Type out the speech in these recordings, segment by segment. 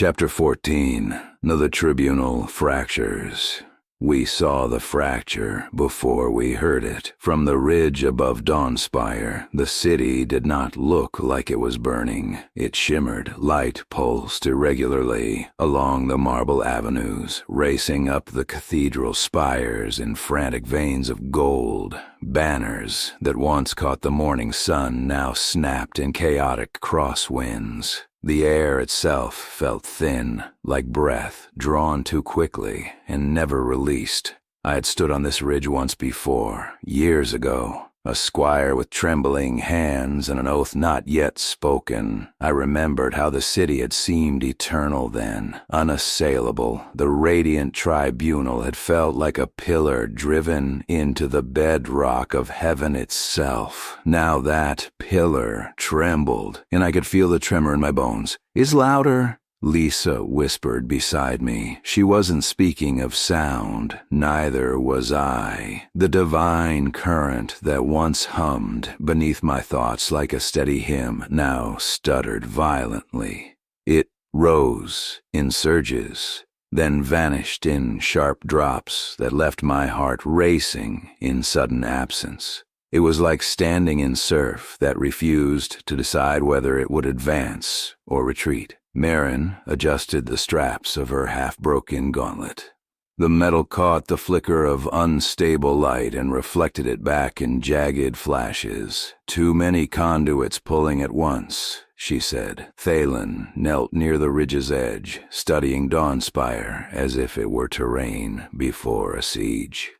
Chapter 14. The Tribunal fractures. We saw the fracture before we heard it. From the ridge above Dawnspire, the city did not look like it was burning. It shimmered, light pulsed irregularly along the marble avenues, racing up the cathedral spires in frantic veins of gold. Banners that once caught the morning sun now snapped in chaotic crosswinds. The air itself felt thin, like breath drawn too quickly and never released. I had stood on this ridge once before, years ago, a squire with trembling hands and an oath not yet spoken. I remembered how the city had seemed eternal then, unassailable. The radiant tribunal had felt like a pillar driven into the bedrock of heaven itself. Now that pillar trembled, and I could feel the tremor in my bones. "Is louder," Lisa whispered beside me. She wasn't speaking of sound, neither was I. The divine current that once hummed beneath my thoughts like a steady hymn now stuttered violently. It rose in surges, then vanished in sharp drops that left my heart racing in sudden absence. It was like standing in surf that refused to decide whether it would advance or retreat. Marin adjusted the straps of her half-broken gauntlet. The metal caught the flicker of unstable light and reflected it back in jagged flashes. "Too many conduits pulling at once," she said. Caelan knelt near the ridge's edge, studying Dawnspire as if it were terrain before a siege.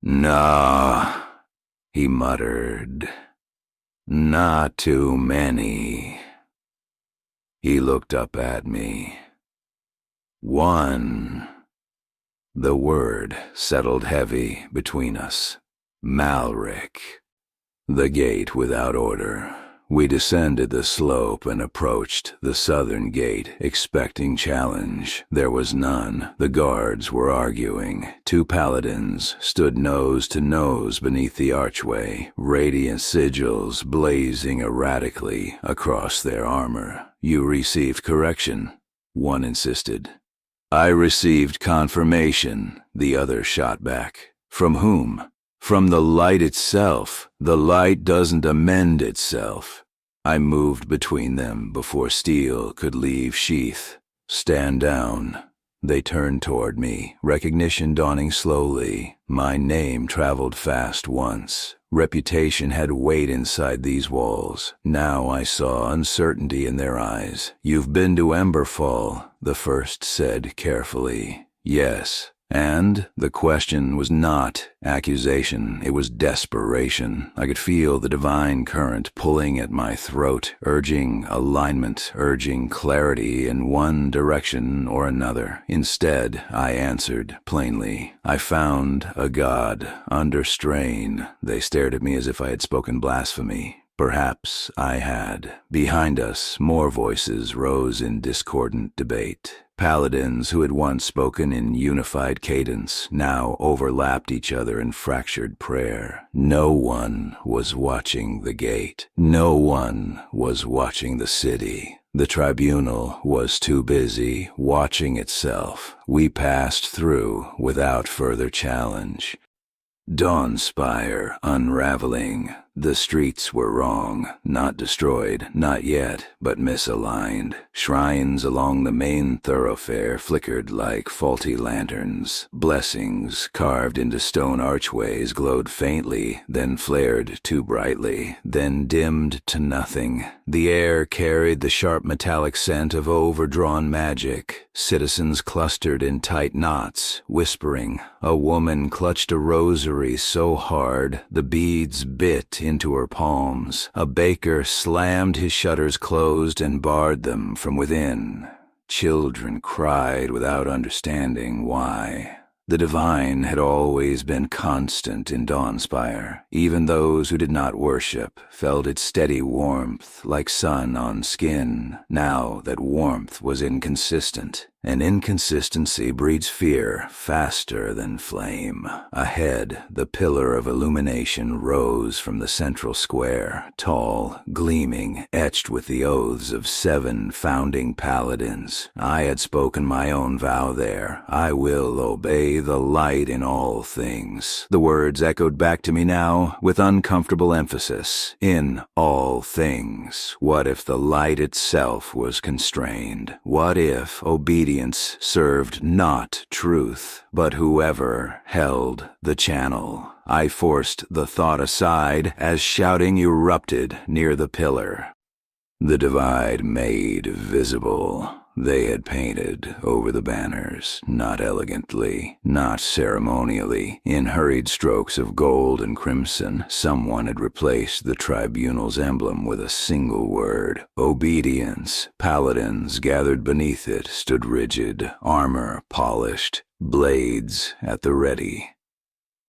"Nah," he muttered. "Not too many." He looked up at me. "One." The word settled heavy between us. Malric. The gate without order. We descended the slope and approached the southern gate, expecting challenge. There was none. The guards were arguing. Two paladins stood nose to nose beneath the archway, radiant sigils blazing erratically across their armor. "You received correction," one insisted. "I received confirmation," the other shot back. "From whom?" "From the light itself. The light doesn't amend itself." I moved between them before steel could leave sheath. "Stand down." They turned toward me, recognition dawning slowly. My name traveled fast once. Reputation had weight inside these walls. Now I saw uncertainty in their eyes. "You've been to Emberfall," the first said carefully. "Yes." And the question was not accusation, it was desperation. I could feel the divine current pulling at my throat, urging alignment, urging clarity in one direction or another. Instead, I answered plainly. "I found a god under strain." They stared at me as if I had spoken blasphemy. Perhaps I had. Behind us, more voices rose in discordant debate. Paladins who had once spoken in unified cadence now overlapped each other in fractured prayer. No one was watching the gate. No one was watching the city. The tribunal was too busy watching itself. We passed through without further challenge. Dawnspire unraveling. The streets were wrong, not destroyed, not yet, but misaligned. Shrines along the main thoroughfare flickered like faulty lanterns. Blessings carved into stone archways glowed faintly, then flared too brightly, then dimmed to nothing. The air carried the sharp metallic scent of overdrawn magic. Citizens clustered in tight knots, whispering. A woman clutched a rosary so hard the beads bit into her palms. A baker slammed his shutters closed and barred them from within. Children cried without understanding why. The divine had always been constant in Dawnspire. Even those who did not worship felt its steady warmth like sun on skin. Now that warmth was inconsistent. and inconsistency breeds fear faster than flame. Ahead, the pillar of illumination rose from the central square, tall, gleaming, etched with the oaths of 7 founding paladins. I had spoken my own vow there. I will obey the light in all things. The words echoed back to me now with uncomfortable emphasis. In all things. What if the light itself was constrained? What if obedience served not truth, but whoever held the channel? I forced the thought aside as shouting erupted near the pillar. The divide made visible. They had painted over the banners, not elegantly, not ceremonially. In hurried strokes of gold and crimson, someone had replaced the Tribunal's emblem with a single word: obedience. Paladins gathered beneath it stood rigid, armor polished, blades at the ready.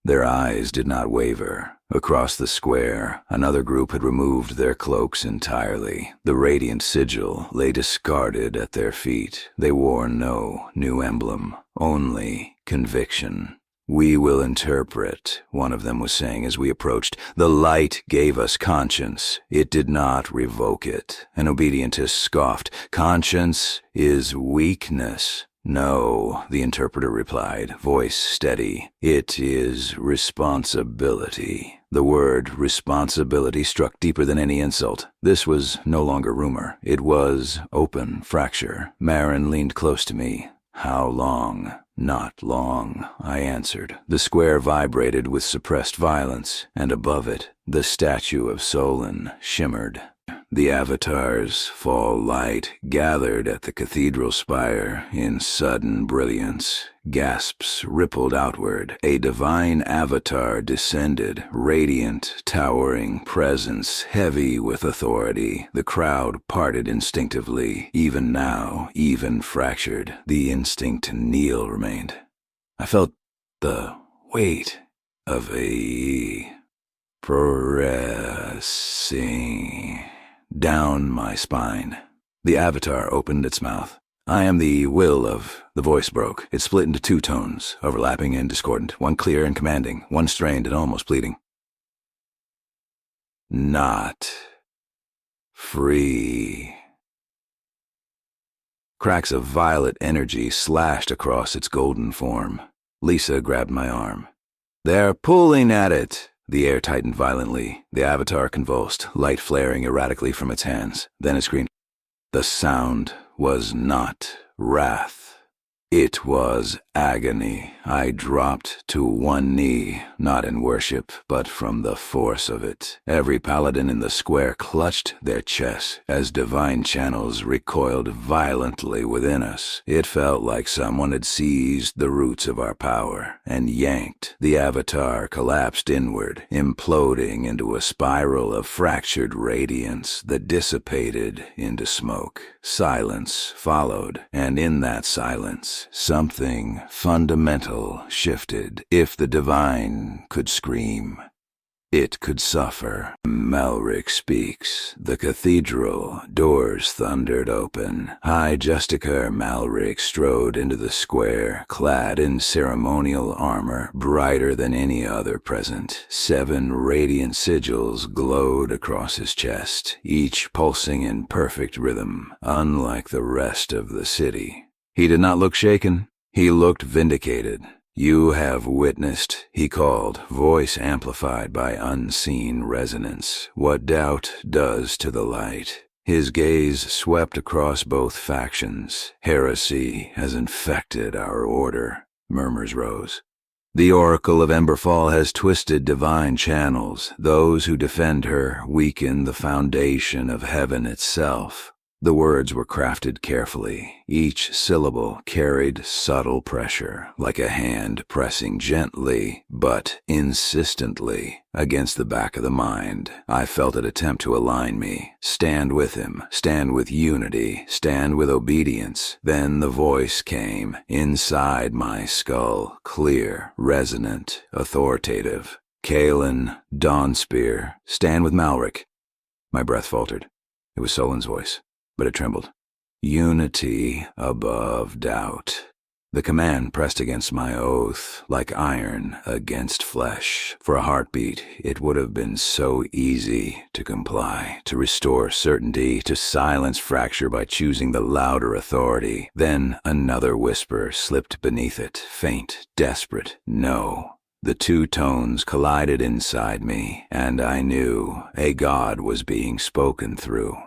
Their eyes did not waver. Across the square, another group had removed their cloaks entirely. The radiant sigil lay discarded at their feet. They wore no new emblem, only conviction. "We will interpret," one of them was saying as we approached. "The light gave us conscience. It did not revoke it." An obedientist scoffed. "Conscience is weakness." "No," the interpreter replied, voice steady. "It is responsibility." The word responsibility struck deeper than any insult. This was no longer rumor. It was open fracture. Marin leaned close to me. "How long?" "Not long," I answered. The square vibrated with suppressed violence, and above it, the statue of Solon shimmered. The avatars, fall light, gathered at the cathedral spire in sudden brilliance. Gasps rippled outward. A divine avatar descended, radiant, towering presence, heavy with authority. The crowd parted instinctively. Even now, even fractured, the instinct to kneel remained. I felt the weight of a pressing down my spine. The avatar opened its mouth. "I am the will of..." The voice broke. It split into 2 tones, overlapping and discordant, one clear and commanding, one strained and almost pleading. "Not free." Cracks of violet energy slashed across its golden form. Lisa grabbed my arm. "They're pulling at it." The air tightened violently. The avatar convulsed, light flaring erratically from its hands. Then it screamed. The sound was not wrath. It was agony. I dropped to one knee, not in worship, but from the force of it. Every paladin in the square clutched their chests as divine channels recoiled violently within us. It felt like someone had seized the roots of our power and yanked. The avatar collapsed inward, imploding into a spiral of fractured radiance that dissipated into smoke. Silence followed, and in that silence, something fundamental shifted. If the divine could scream, it could suffer. Malric speaks. The cathedral doors thundered open. High Justicar Malric strode into the square, clad in ceremonial armor, brighter than any other present. 7 radiant sigils glowed across his chest, each pulsing in perfect rhythm, unlike the rest of the city. He did not look shaken. He looked vindicated. "You have witnessed," he called, voice amplified by unseen resonance, "what doubt does to the light." His gaze swept across both factions. "Heresy has infected our order." Murmurs rose. "The Oracle of Emberfall has twisted divine channels. Those who defend her weaken the foundation of heaven itself." The words were crafted carefully. Each syllable carried subtle pressure, like a hand pressing gently but insistently against the back of the mind. I felt it attempt to align me. Stand with him, stand with unity, stand with obedience. Then the voice came, inside my skull, clear, resonant, authoritative. "Caelan, Dawnspire, stand with Malric." My breath faltered. It was Solon's voice, but it trembled. Unity above doubt. The command pressed against my oath, like iron against flesh. For a heartbeat, it would have been so easy to comply, to restore certainty, to silence fracture by choosing the louder authority. Then another whisper slipped beneath it, faint, desperate. No. The two tones collided inside me, and I knew a god was being spoken through.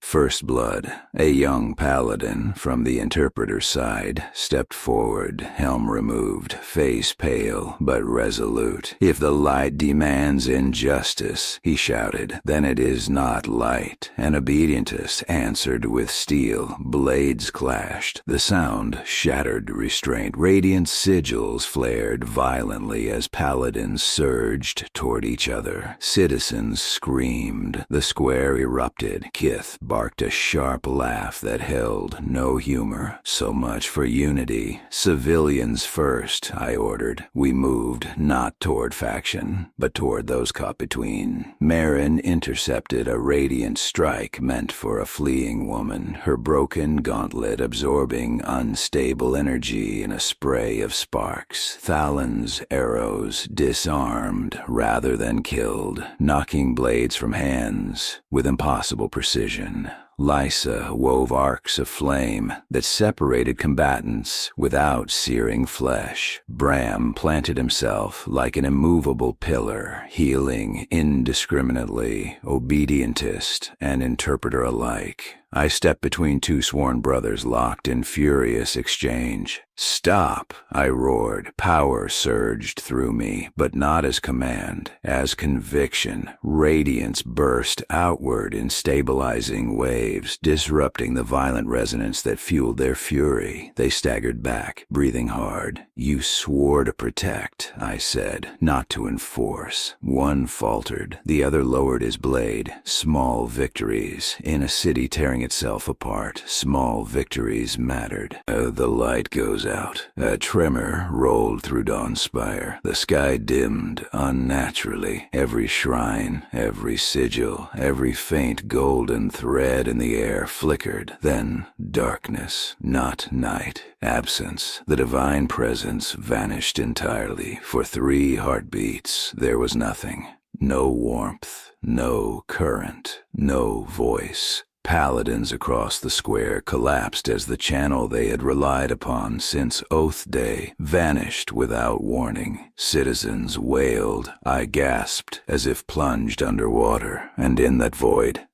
First Blood, a young paladin from the interpreter's side, stepped forward, helm removed, face pale but resolute. "If the light demands injustice," he shouted, "then it is not light." An obedientist answered with steel. Blades clashed. The sound shattered restraint. Radiant sigils flared violently as paladins surged toward each other. Citizens screamed. The square erupted. Kith barked a sharp laugh that held no humor. So much for unity. Civilians first, I ordered. We moved not toward faction, but toward those caught between. Marin intercepted a radiant strike meant for a fleeing woman, her broken gauntlet absorbing unstable energy in a spray of sparks. Thalan's arrows disarmed rather than killed, knocking blades from hands with impossible precision. Lysa wove arcs of flame that separated combatants without searing flesh. Bram planted himself like an immovable pillar, healing indiscriminately, obedientist and interpreter alike. I stepped between two sworn brothers locked in furious exchange. "Stop!" I roared. Power surged through me, but not as command, as conviction. Radiance burst outward in stabilizing waves, disrupting the violent resonance that fueled their fury. They staggered back, breathing hard. "You swore to protect," I said, "not to enforce." One faltered. The other lowered his blade. Small victories. In a city tearing itself apart, small victories mattered. The light goes out. A tremor rolled through Dawnspire. The sky dimmed unnaturally. Every shrine, every sigil, every faint golden thread in the air flickered. Then darkness, not night. Absence. The divine presence vanished entirely. For 3 heartbeats, there was nothing. No warmth, no current, no voice. Paladins across the square collapsed as the channel they had relied upon since Oath Day vanished without warning. Citizens wailed. I gasped as if plunged underwater, and in that void,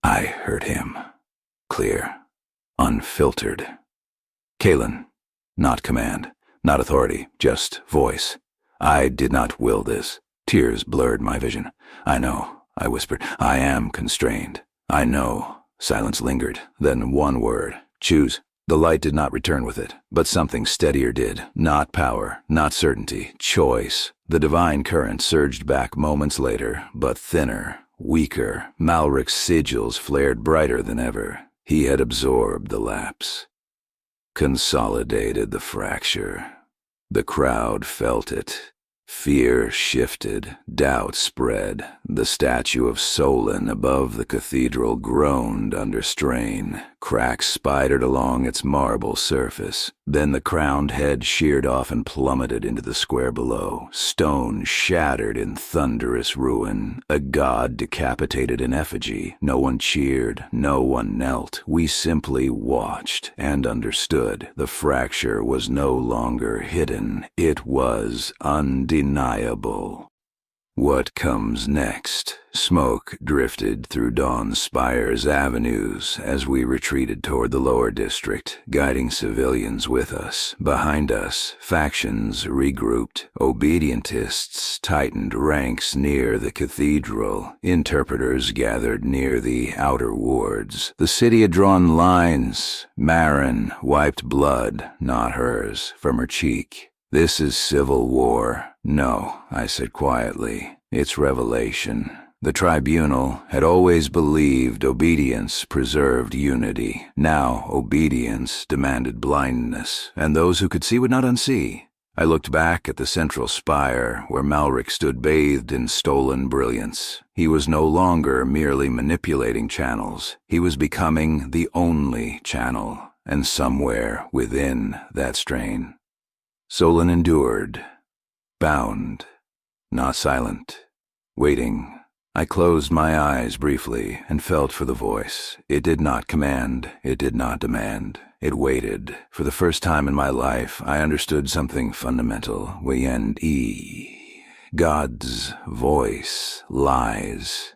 I heard him. Clear. Unfiltered. Caelan. Not command. Not authority. Just voice. I did not will this. Tears blurred my vision. "I know," I whispered. "I am constrained. I know." Silence lingered. Then one word. "Choose." The light did not return with it, but something steadier did. Not power, not certainty. Choice. The divine current surged back moments later, but thinner, weaker. Malric's sigils flared brighter than ever. He had absorbed the lapse. Consolidated the fracture. The crowd felt it. Fear shifted, doubt spread. The statue of Solon above the cathedral groaned under strain. Cracks spidered along its marble surface. Then the crowned head sheared off and plummeted into the square below. Stone shattered in thunderous ruin. A god decapitated in effigy. No one cheered, no one knelt. We simply watched and understood. The fracture was no longer hidden. It was undeniable. What comes next? Smoke drifted through Dawnspire's avenues as we retreated toward the lower district, guiding civilians with us. Behind us, factions regrouped. Obedientists tightened ranks near the cathedral. Interpreters gathered near the outer wards. The city had drawn lines. Marin wiped blood, not hers, from her cheek. "This is civil war." "No," I said quietly. "It's revelation." The Tribunal had always believed obedience preserved unity. Now obedience demanded blindness, and those who could see would not unsee. I looked back at the central spire where Malric stood bathed in stolen brilliance. He was no longer merely manipulating channels. He was becoming the only channel, and somewhere within that strain, Solon endured, bound, not silent, waiting. I closed my eyes briefly and felt for the voice. It did not command, it did not demand. It waited. For the first time in my life, I understood something fundamental. W-E. God's voice lies.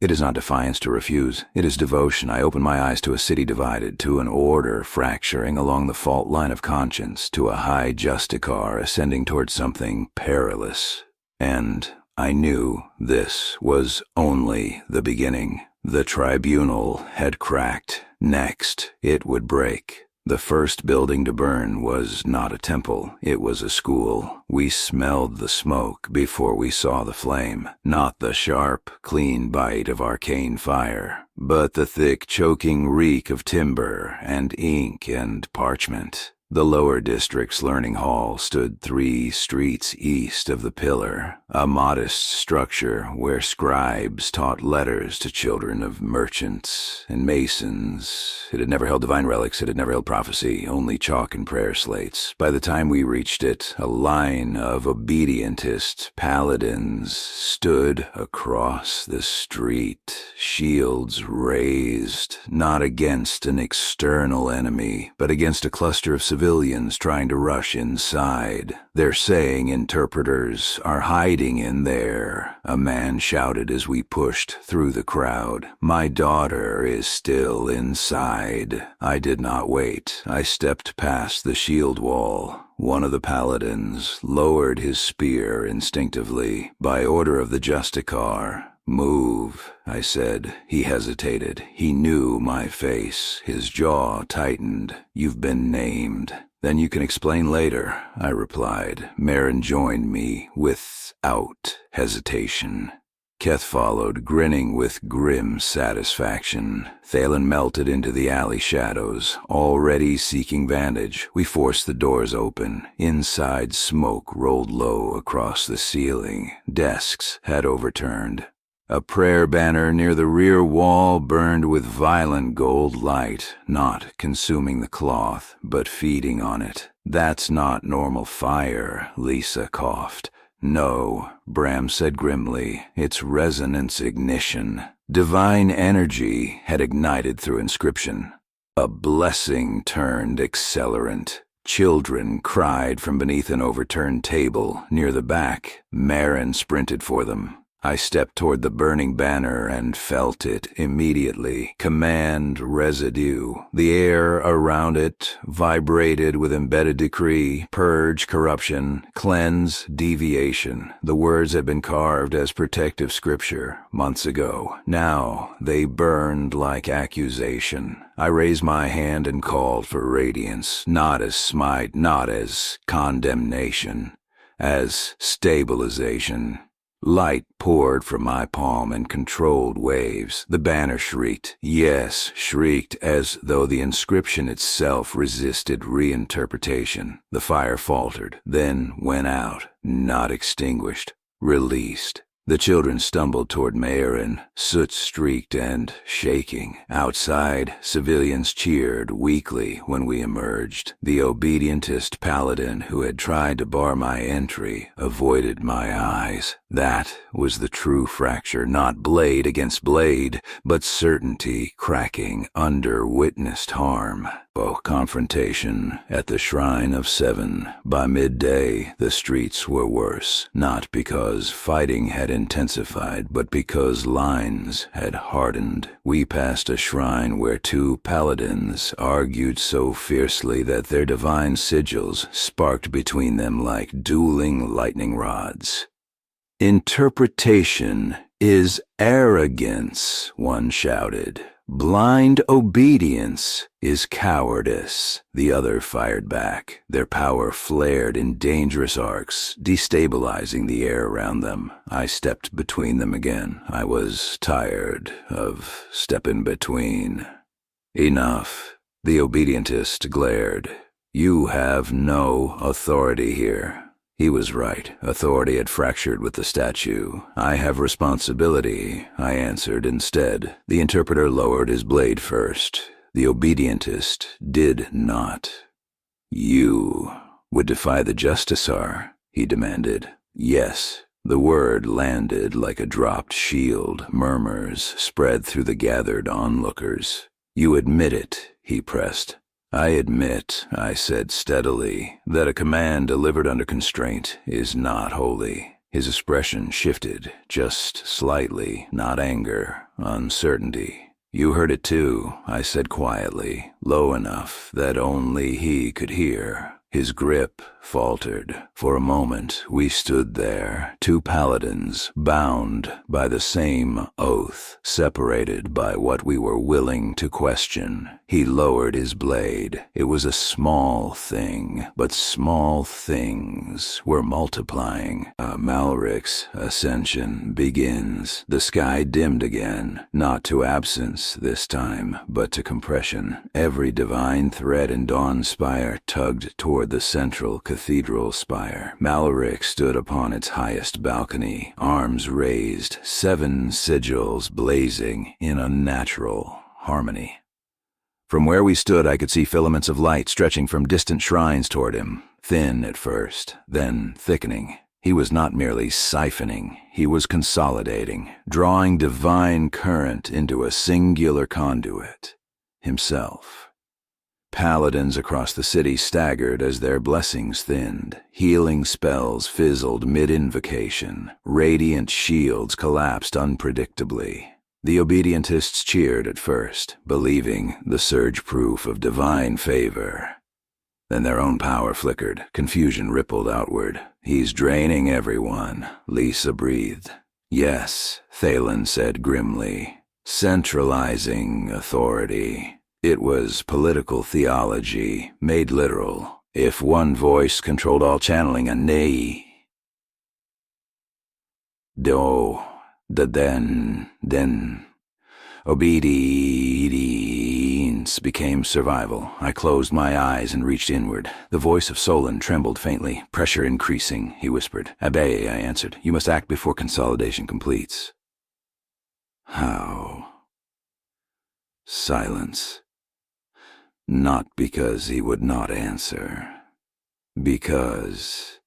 It is not defiance to refuse. It is devotion. I opened my eyes to a city divided, to an order fracturing along the fault line of conscience, to a high justicar ascending towards something perilous. And I knew this was only the beginning. The Tribunal had cracked. Next, it would break. The first building to burn was not a temple, it was a school. We smelled the smoke before we saw the flame, not the sharp, clean bite of arcane fire, but the thick, choking reek of timber and ink and parchment. The lower district's learning hall stood 3 streets east of the pillar, a modest structure where scribes taught letters to children of merchants and masons. It had never held divine relics, it had never held prophecy, only chalk and prayer slates. By the time we reached it, a line of obedientist paladins stood across the street, shields raised, not against an external enemy, but against a cluster of civilians trying to rush inside. They're saying interpreters are hiding in there, a man shouted as we pushed through the crowd. My daughter is still inside. I did not wait. I stepped past the shield wall. One of the paladins lowered his spear instinctively. By order of the justicar, "Move," I said. He hesitated. He knew my face. His jaw tightened. "You've been named." "Then you can explain later," I replied. Marin joined me without hesitation. Keth followed, grinning with grim satisfaction. Caelan melted into the alley shadows, already seeking vantage. We forced the doors open. Inside, smoke rolled low across the ceiling. Desks had overturned. A prayer banner near the rear wall burned with violent gold light, not consuming the cloth, but feeding on it. "That's not normal fire," Lisa coughed. "No," Bram said grimly, "it's resonance ignition." Divine energy had ignited through inscription. A blessing turned accelerant. Children cried from beneath an overturned table near the back. Marin sprinted for them. I stepped toward the burning banner and felt it immediately. Command residue. The air around it vibrated with embedded decree. Purge corruption. Cleanse deviation. The words had been carved as protective scripture months ago. Now they burned like accusation. I raised my hand and called for radiance, not as smite, not as condemnation, as stabilization. Light poured from my palm in controlled waves. The banner shrieked. Yes, shrieked as though the inscription itself resisted reinterpretation. The fire faltered, then went out, not extinguished, released. The children stumbled toward Marin, soot-streaked and shaking. Outside, civilians cheered weakly when we emerged. The obedientist paladin who had tried to bar my entry avoided my eyes. That was the true fracture, not blade against blade, but certainty cracking under witnessed harm. Confrontation at the Shrine of Seven. By midday, the streets were worse, not because fighting had intensified, but because lines had hardened. We passed a shrine where 2 paladins argued so fiercely that their divine sigils sparked between them like dueling lightning rods. "Interpretation is arrogance," one shouted. "Blind obedience is cowardice," the other fired back. Their power flared in dangerous arcs, destabilizing the air around them. I stepped between them again. I was tired of stepping between. "Enough," the obedientist glared. "You have no authority here." He was right. Authority had fractured with the statue. "I have responsibility," I answered instead. The interpreter lowered his blade first. The obedientist did not. "You would defy the Justicar?" he demanded. "Yes." The word landed like a dropped shield. Murmurs spread through the gathered onlookers. "You admit it," he pressed. "I admit," I said steadily, "that a command delivered under constraint is not holy." His expression shifted, just slightly, not anger, uncertainty. "You heard it too," I said quietly, low enough that only he could hear. His grip faltered. For a moment we stood there, two paladins, bound by the same oath, separated by what we were willing to question. He lowered his blade. It was a small thing, but small things were multiplying. Malric's ascension begins. The sky dimmed again, not to absence this time, but to compression. Every divine thread in Dawnspire tugged toward the central cathedral spire. Malric stood upon its highest balcony, arms raised, 7 sigils blazing in unnatural harmony. From where we stood, I could see filaments of light stretching from distant shrines toward him, thin at first, then thickening. He was not merely siphoning, he was consolidating, drawing divine current into a singular conduit, himself. Paladins across the city staggered as their blessings thinned. Healing spells fizzled mid-invocation. Radiant shields collapsed unpredictably. The obedientists cheered at first, believing the surge proof of divine favor. Then their own power flickered. Confusion rippled outward. "He's draining everyone," Lisa breathed. "Yes," Caelan said grimly. "Centralizing authority." It was political theology, made literal. If one voice controlled all channeling, a nay. Then obedience became survival. I closed my eyes and reached inward. The voice of Solon trembled faintly. "Pressure increasing," he whispered. "Obey," I answered. "You must act before consolidation completes." How? Silence. Not because he would not answer. Because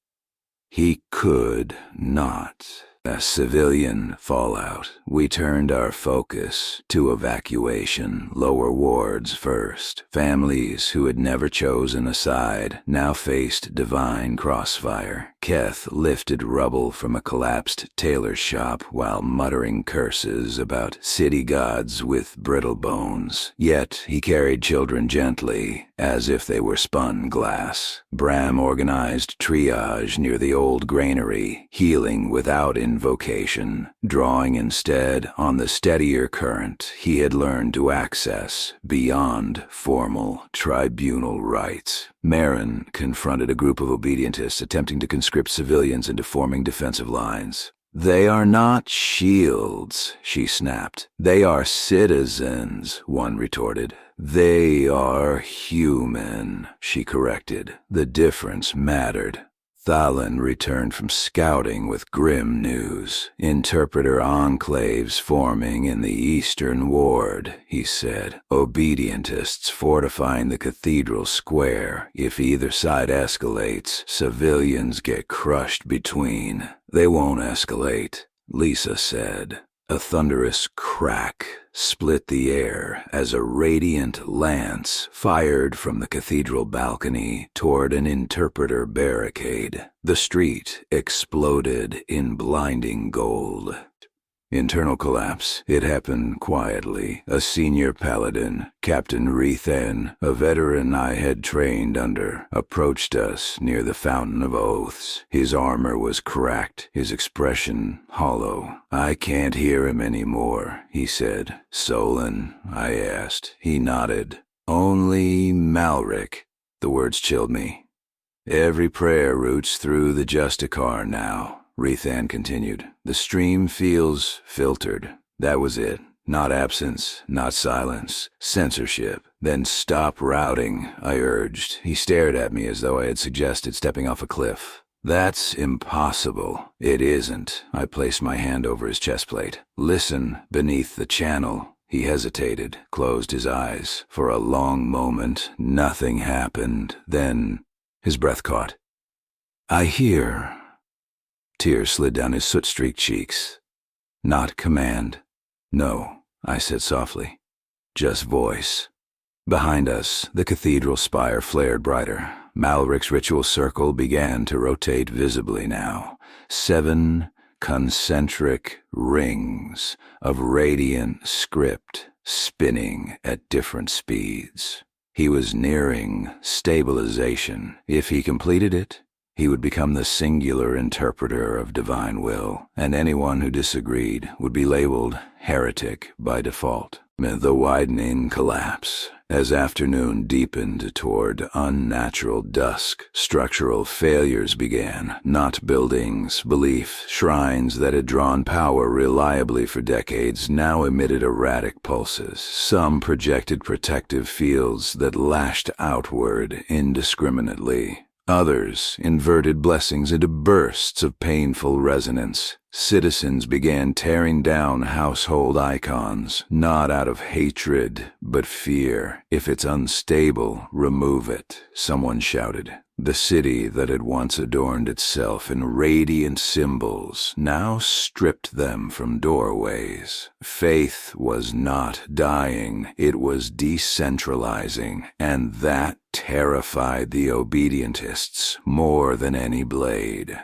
he could not. A civilian fallout. We turned our focus to evacuation, lower wards first. Families who had never chosen a side now faced divine crossfire. Keth lifted rubble from a collapsed tailor shop while muttering curses about city gods with brittle bones. Yet he carried children gently, as if they were spun glass. Bram organized triage near the old granary, healing without invocation, drawing instead on the steadier current he had learned to access beyond formal tribunal rites. Marin confronted a group of obedientists attempting to conscript civilians into forming defensive lines. "They are not shields," she snapped. "They are citizens," one retorted. "They are human," she corrected. The difference mattered. Caelan returned from scouting with grim news. "Interpreter enclaves forming in the eastern ward," he said. "Obedientists fortifying the cathedral square. If either side escalates, civilians get crushed between." "They won't escalate," Lisa said. A thunderous crack split the air as a radiant lance fired from the cathedral balcony toward an interpreter barricade. The street exploded in blinding gold. Internal collapse. It happened quietly. A senior paladin, Captain Rethan, a veteran I had trained under, approached us near the Fountain of Oaths. His armor was cracked, his expression hollow. "I can't hear him anymore," he said. "Solon?" I asked. He nodded. "Only Malric." The words chilled me. "Every prayer routes through the Justicar now," Rethan continued. "The stream feels filtered. That was it. Not absence, not silence, censorship. Then stop routing, I urged. He stared at me as though I had suggested stepping off a cliff. That's impossible. It isn't. I placed my hand over his chest plate. Listen, beneath the channel. He hesitated, closed his eyes. For a long moment, nothing happened. Then, his breath caught. I hear. Tears slid down his soot-streaked cheeks. Not command. No, I said softly. Just voice. Behind us, the cathedral spire flared brighter. Malric's ritual circle began to rotate visibly now. 7 concentric rings of radiant script spinning at different speeds. He was nearing stabilization. If he completed it, he would become the singular interpreter of divine will, and anyone who disagreed would be labeled heretic by default. The widening collapse. As afternoon deepened toward unnatural dusk, structural failures began. Not buildings, belief, shrines that had drawn power reliably for decades now emitted erratic pulses. Some projected protective fields that lashed outward indiscriminately. Others inverted blessings into bursts of painful resonance. Citizens began tearing down household icons, not out of hatred, but fear. If it's unstable, remove it, someone shouted. The city that had once adorned itself in radiant symbols now stripped them from doorways. Faith was not dying, it was decentralizing, and that terrified the obedientists more than any blade.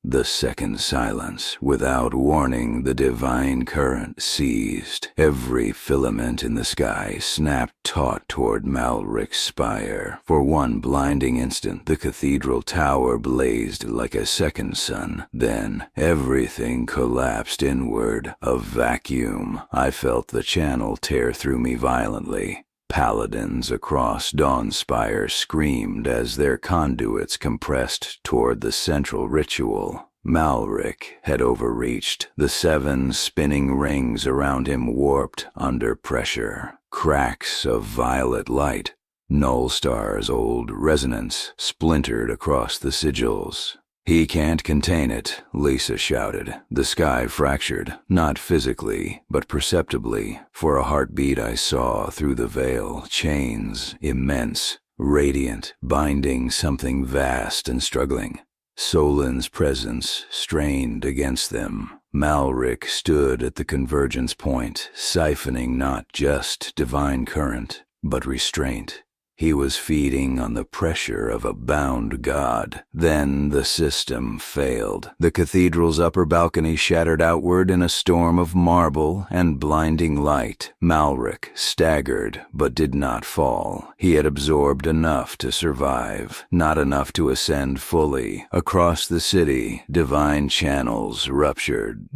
The second silence. Without warning, the divine current seized. Every filament in the sky snapped taut toward Malric's spire. For one blinding instant, the cathedral tower blazed like a second sun. Then, everything collapsed inward. A vacuum. I felt the channel tear through me violently. Paladins across Dawnspire screamed as their conduits compressed toward the central ritual. Malric had overreached. The 7 spinning rings around him warped under pressure. Cracks of violet light. Nullstar's old resonance splintered across the sigils. He can't contain it, Lisa shouted. The sky fractured, not physically, but perceptibly. For a heartbeat I saw through the veil, chains, immense, radiant, binding something vast and struggling. Solin's presence strained against them. Malric stood at the convergence point, siphoning not just divine current, but restraint. He was feeding on the pressure of a bound god. Then the system failed. The cathedral's upper balcony shattered outward in a storm of marble and blinding light. Malric staggered, but did not fall. He had absorbed enough to survive, not enough to ascend fully. Across the city, divine channels ruptured.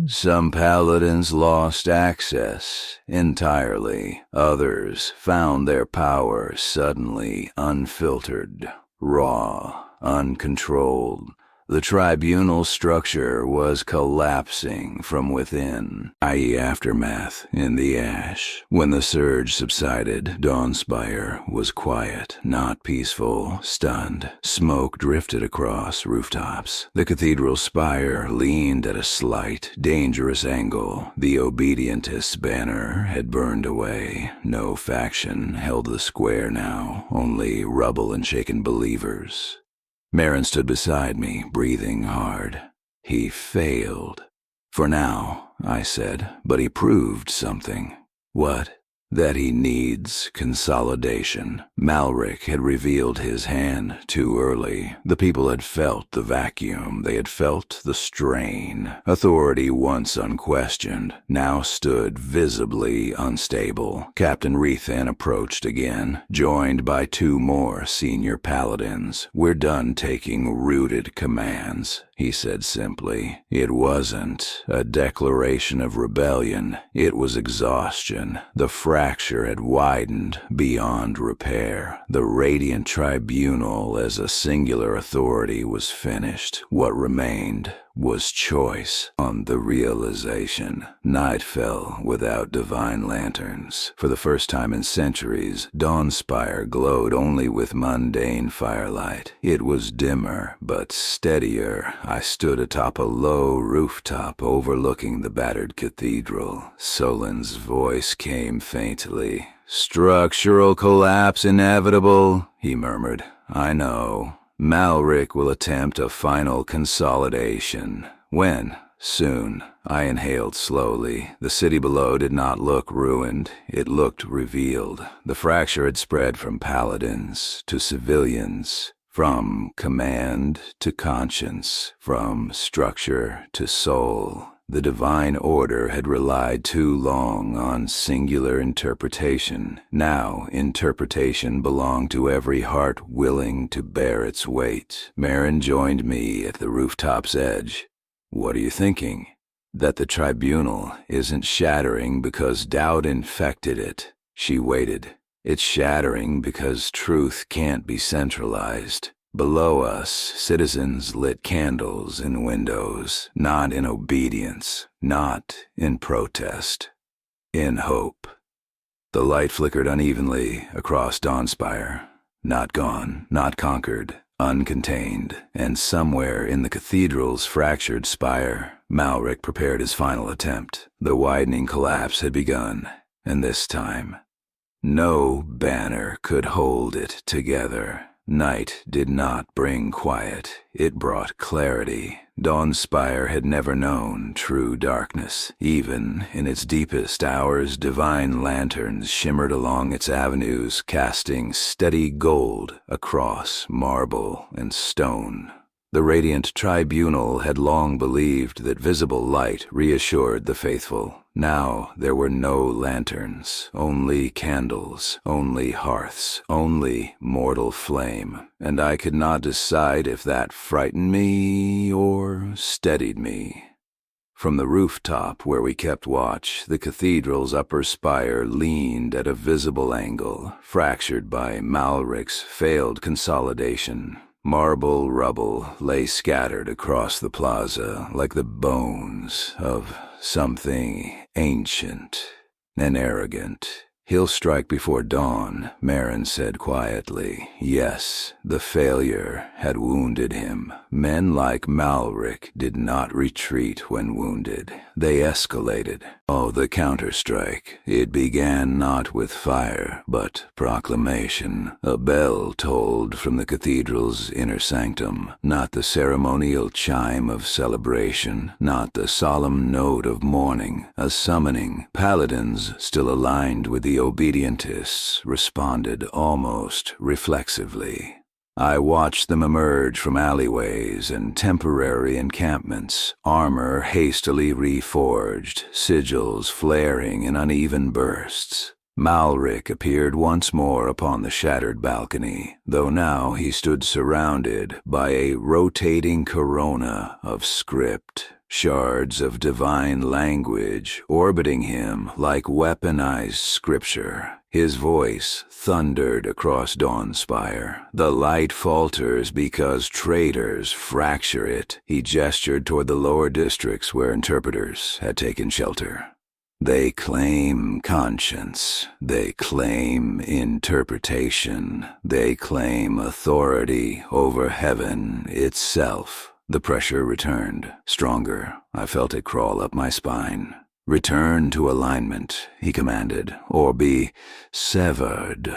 Some paladins lost access entirely. Others found their power suddenly unfiltered, raw, uncontrolled. The tribunal structure was collapsing from within, i.e. aftermath in the ash. When the surge subsided, Dawnspire was quiet, not peaceful, stunned. Smoke drifted across rooftops. The cathedral spire leaned at a slight, dangerous angle. The obedientist banner had burned away. No faction held the square now, only rubble and shaken believers. Marin stood beside me, breathing hard. He failed. For now, I said, but he proved something. What? That he needs consolidation. Malric had revealed his hand too early. The people had felt the vacuum. They had felt the strain. Authority, once unquestioned, now stood visibly unstable. Captain Rethan approached again, joined by 2 more senior paladins. We're done taking rooted commands, he said simply. It wasn't a declaration of rebellion. It was exhaustion. The fracture had widened beyond repair. The radiant tribunal as a singular authority was finished. What remained was choice. On the realization, night fell without divine lanterns. For the first time in centuries, Dawnspire glowed only with mundane firelight. It was dimmer, but steadier. I stood atop a low rooftop overlooking the battered cathedral. Solon's voice came faintly. "Structural collapse inevitable," he murmured. "I know. Malric will attempt a final consolidation." "When?" "Soon." I inhaled slowly. The city below did not look ruined. It looked revealed. The fracture had spread from paladins to civilians, from command to conscience, from structure to soul. The divine order had relied too long on singular interpretation. Now interpretation belonged to every heart willing to bear its weight. Marin joined me at the rooftop's edge. "What are you thinking?" "That the Tribunal isn't shattering because doubt infected it." She waited. "It's shattering because truth can't be centralized." Below us, citizens lit candles in windows, not in obedience, not in protest, in hope. The light flickered unevenly across Dawnspire. Not gone, not conquered, uncontained, and somewhere in the cathedral's fractured spire, Malric prepared his final attempt. The widening collapse had begun, and this time, no banner could hold it together. Night did not bring quiet, it brought clarity. Dawnspire had never known true darkness. Even in its deepest hours, divine lanterns shimmered along its avenues, casting steady gold across marble and stone. The radiant Tribunal had long believed that visible light reassured the faithful. Now there were no lanterns, only candles, only hearths, only mortal flame, and I could not decide if that frightened me or steadied me. From the rooftop where we kept watch, the cathedral's upper spire leaned at a visible angle, fractured by Malric's failed consolidation. Marble rubble lay scattered across the plaza like the bones of something ancient and arrogant. "He'll strike before dawn," Marin said quietly. Yes, the failure had wounded him. Men like Malric did not retreat when wounded. They escalated. Oh, the counterstrike. It began not with fire, but proclamation. A bell tolled from the cathedral's inner sanctum, not the ceremonial chime of celebration, not the solemn note of mourning. A summoning. Paladins, still aligned with the obedientists, responded almost reflexively. I watched them emerge from alleyways and temporary encampments, armor hastily reforged, sigils flaring in uneven bursts. Malric appeared once more upon the shattered balcony, though now he stood surrounded by a rotating corona of script, shards of divine language orbiting him like weaponized scripture. His voice thundered across Dawnspire. "The light falters because traitors fracture it." He gestured toward the lower districts where interpreters had taken shelter. "They claim conscience. They claim interpretation. They claim authority over heaven itself." The pressure returned, stronger. I felt it crawl up my spine. "Return to alignment," he commanded, "or be severed."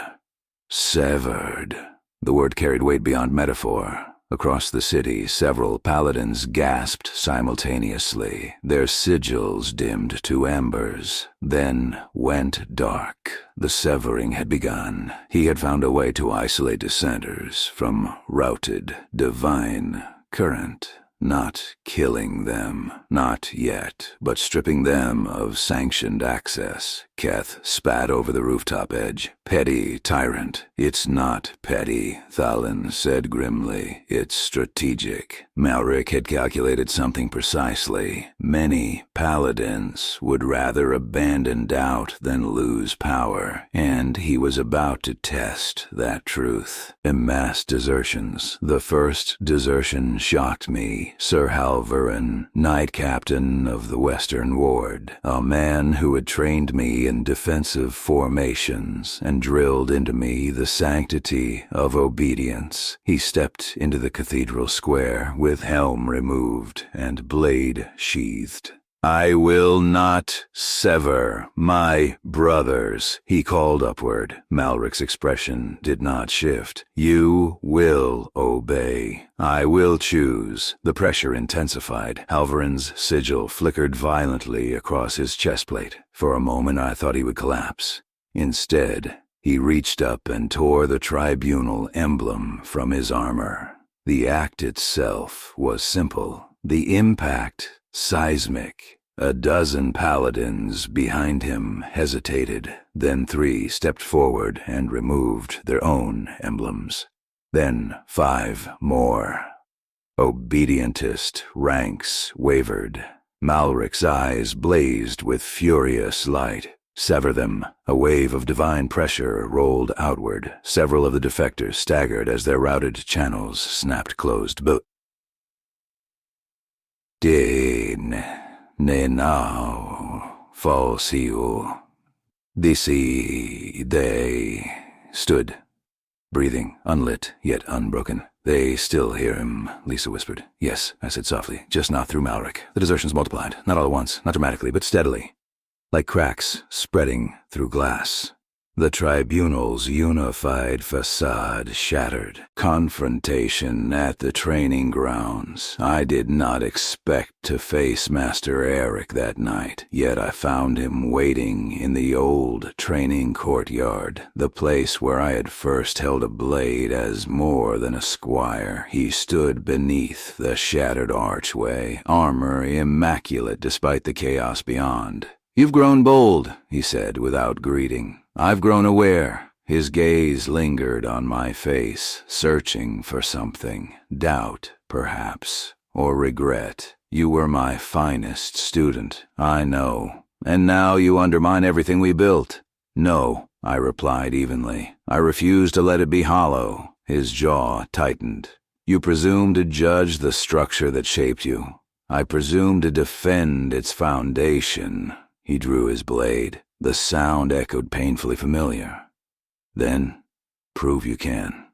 Severed. The word carried weight beyond metaphor. Across the city, several paladins gasped simultaneously. Their sigils dimmed to embers, then went dark. The severing had begun. He had found a way to isolate dissenters from routed divine current. Not killing them, not yet, but stripping them of sanctioned access. Keth spat over the rooftop edge. Petty tyrant. It's not petty, Thalin said grimly. It's strategic. Malric had calculated something precisely. Many paladins would rather abandon doubt than lose power, and he was about to test that truth. Mass desertions. The first desertion shocked me. Sir Halvoran, Knight Captain of the Western Ward, a man who had trained me in defensive formations and drilled into me the sanctity of obedience. He stepped into the cathedral square with helm removed and blade sheathed. I will not sever my brothers, he called upward. Malric's expression did not shift. You will obey. I will choose. The pressure intensified. Halvoran's sigil flickered violently across his chestplate. For a moment I thought he would collapse. Instead, he reached up and tore the Tribunal emblem from his armor. The act itself was simple. The impact, seismic. A dozen paladins behind him hesitated. Then 3 stepped forward and removed their own emblems. Then 5 more. Obedientist ranks wavered. Malric's eyes blazed with furious light. Sever them. A wave of divine pressure rolled outward. Several of the defectors staggered as their routed channels snapped closed. Din, ne now, falsiu. Disi, they stood, breathing, unlit, yet unbroken. They still hear him, Lisa whispered. Yes, I said softly, just not through Malric. The desertions multiplied, not all at once, not dramatically, but steadily. Like cracks spreading through glass. The Tribunal's unified facade shattered. Confrontation at the training grounds. I did not expect to face Master Eric that night, yet I found him waiting in the old training courtyard, the place where I had first held a blade as more than a squire. He stood beneath the shattered archway, armor immaculate despite the chaos beyond. You've grown bold, he said without greeting. I've grown aware. His gaze lingered on my face, searching for something. Doubt, perhaps, or regret. You were my finest student, I know. And now you undermine everything we built. No, I replied evenly. I refuse to let it be hollow. His jaw tightened. You presume to judge the structure that shaped you. I presume to defend its foundation. He drew his blade. The sound echoed painfully familiar. Then, prove you can.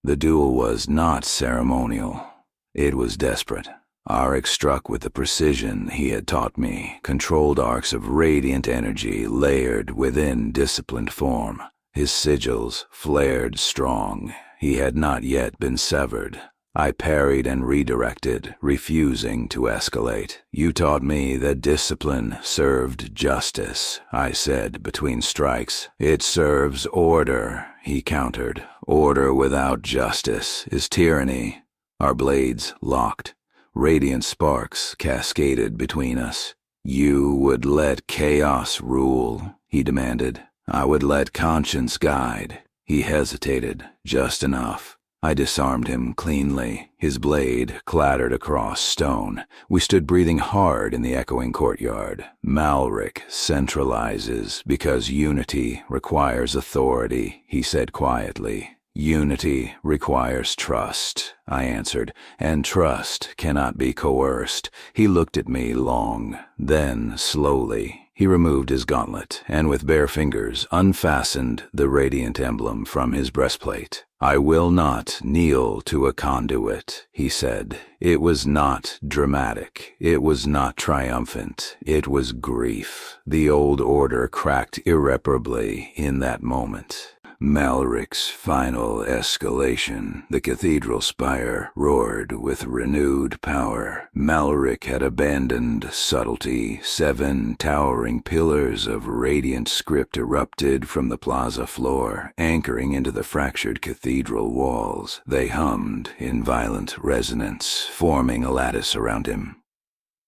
The duel was not ceremonial. It was desperate. Arik struck with the precision he had taught me, controlled arcs of radiant energy layered within disciplined form. His sigils flared strong. He had not yet been severed. I parried and redirected, refusing to escalate. You taught me that discipline served justice, I said between strikes. It serves order, he countered. Order without justice is tyranny. Our blades locked. Radiant sparks cascaded between us. You would let chaos rule, he demanded. I would let conscience guide. He hesitated, just enough. I disarmed him cleanly. His blade clattered across stone. We stood breathing hard in the echoing courtyard. Malric centralizes because unity requires authority, he said quietly. Unity requires trust, I answered, and trust cannot be coerced. He looked at me long, then slowly. He removed his gauntlet, and with bare fingers unfastened the radiant emblem from his breastplate. I will not kneel to a conduit, he said. It was not dramatic. It was not triumphant. It was grief. The old order cracked irreparably in that moment. Malric's final escalation. The cathedral spire roared with renewed power. Malric had abandoned subtlety. 7 towering pillars of radiant script erupted from the plaza floor, anchoring into the fractured cathedral walls. They hummed in violent resonance, forming a lattice around him.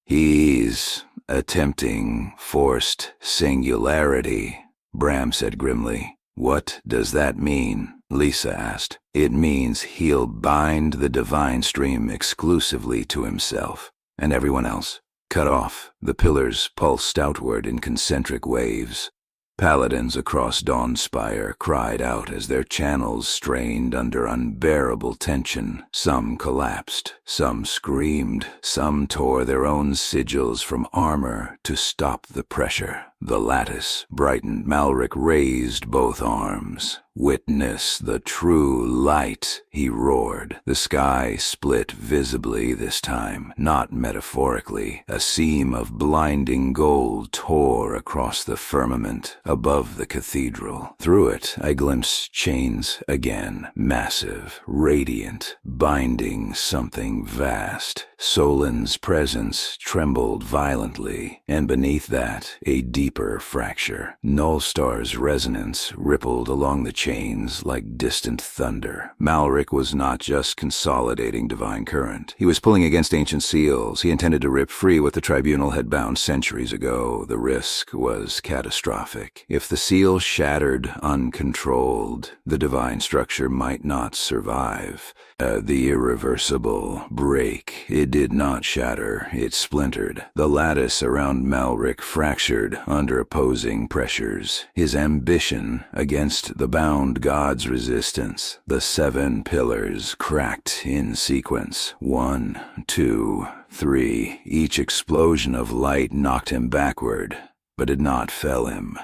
He's attempting forced singularity, Bram said grimly. "What does that mean?" Lisa asked. "It means he'll bind the divine stream exclusively to himself, and everyone else. Cut off." The pillars pulsed outward in concentric waves. Paladins across Dawnspire cried out as their channels strained under unbearable tension. Some collapsed, some screamed, some tore their own sigils from armor to stop the pressure. The lattice brightened. Malric raised both arms. "Witness the true light," he roared. The sky split visibly this time, not metaphorically. A seam of blinding gold tore across the firmament above the cathedral. Through it, I glimpsed chains again, massive, radiant, binding something vast. Solin's presence trembled violently, and beneath that, a deeper fracture. Nullstar's resonance rippled along the chains like distant thunder. Malric was not just consolidating divine current. He was pulling against ancient seals. He intended to rip free what the Tribunal had bound centuries ago. The risk was catastrophic. If the seal shattered uncontrolled, the divine structure might not survive. The irreversible break. It did not shatter, it splintered. The lattice around Malric fractured under opposing pressures. His ambition against the bound god's resistance. The 7 pillars cracked in sequence. 1, 2, 3. Each explosion of light knocked him backward, but did not fell him.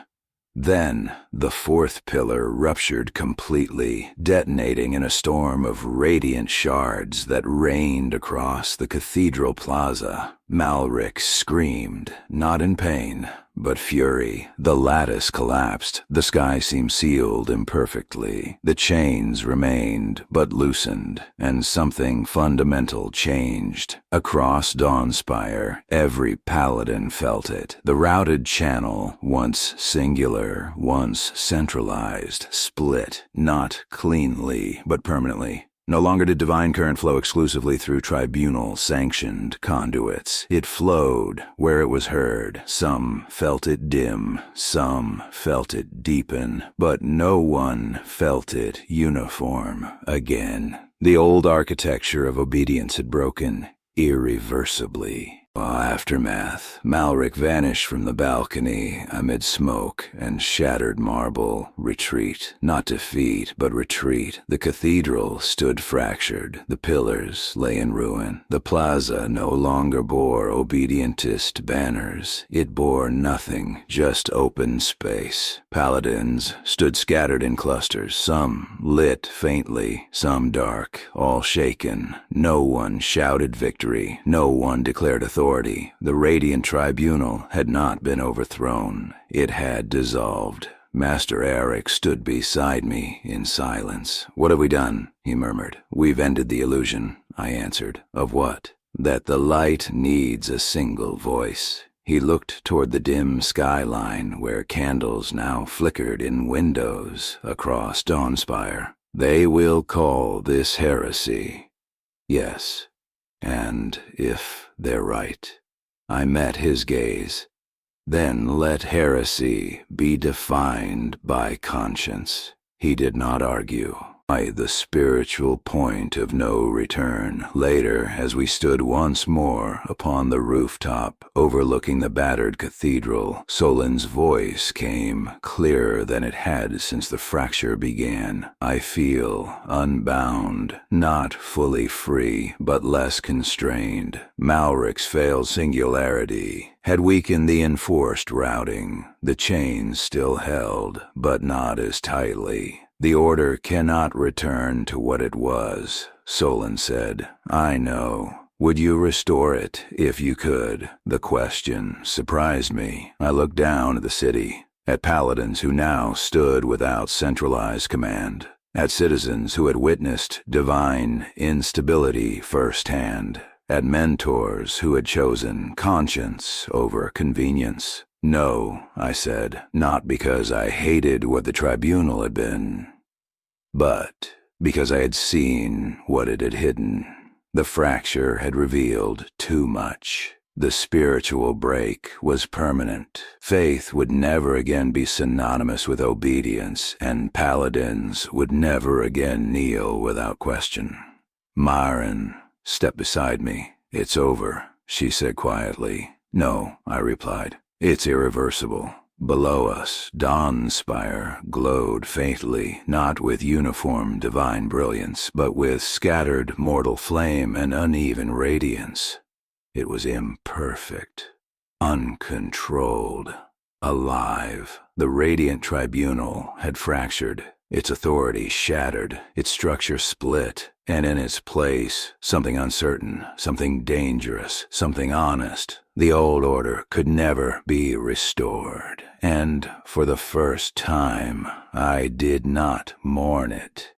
Then, the 4th pillar ruptured completely, detonating in a storm of radiant shards that rained across the cathedral plaza. Malric screamed, not in pain, but fury. The lattice collapsed. The sky seemed sealed imperfectly. The chains remained, but loosened, and something fundamental changed. Across Dawnspire, every paladin felt it. The routed channel, once singular, once centralized, split, not cleanly, but permanently. No longer did divine current flow exclusively through tribunal-sanctioned conduits. It flowed where it was heard. Some felt it dim, some felt it deepen, but no one felt it uniform again. The old architecture of obedience had broken irreversibly. Aftermath. Malric vanished from the balcony amid smoke and shattered marble. Retreat. Not defeat, but retreat. The cathedral stood fractured. The pillars lay in ruin. The plaza no longer bore obedientist banners. It bore nothing, just open space. Paladins stood scattered in clusters, some lit faintly, some dark, all shaken. No one shouted victory. No one declared authority. The radiant tribunal had not been overthrown. It had dissolved. Master Eric stood beside me in silence. "What have we done?" he murmured. "We've ended the illusion," I answered. "Of what?" "That the light needs a single voice." He looked toward the dim skyline where candles now flickered in windows across Dawnspire. "They will call this heresy." "Yes. And if they're right." I met his gaze. "Then let heresy be defined by conscience." He did not argue. The spiritual point of no return. Later, as we stood once more upon the rooftop overlooking the battered cathedral, Solin's voice came clearer than it had since the fracture began. "I feel unbound, not fully free, but less constrained. Malric's failed singularity had weakened the enforced routing. The chains still held, but not as tightly. The order cannot return to what it was," Solin said. "I know. Would you restore it if you could?" The question surprised me. I looked down at the city, at paladins who now stood without centralized command, at citizens who had witnessed divine instability firsthand, at mentors who had chosen conscience over convenience. "No," I said, not because I hated what the tribunal had been, but because I had seen what it had hidden. The fracture had revealed too much. The spiritual break was permanent. Faith would never again be synonymous with obedience, and paladins would never again kneel without question. Myron stepped beside me. "It's over," she said quietly. "No," I replied. "It's irreversible." Below us, Dawnspire glowed faintly, not with uniform divine brilliance, but with scattered mortal flame and uneven radiance. It was imperfect, uncontrolled, alive. The radiant tribunal had fractured, its authority shattered, its structure split, and in its place, something uncertain, something dangerous, something honest. The old order could never be restored, and for the first time, I did not mourn it.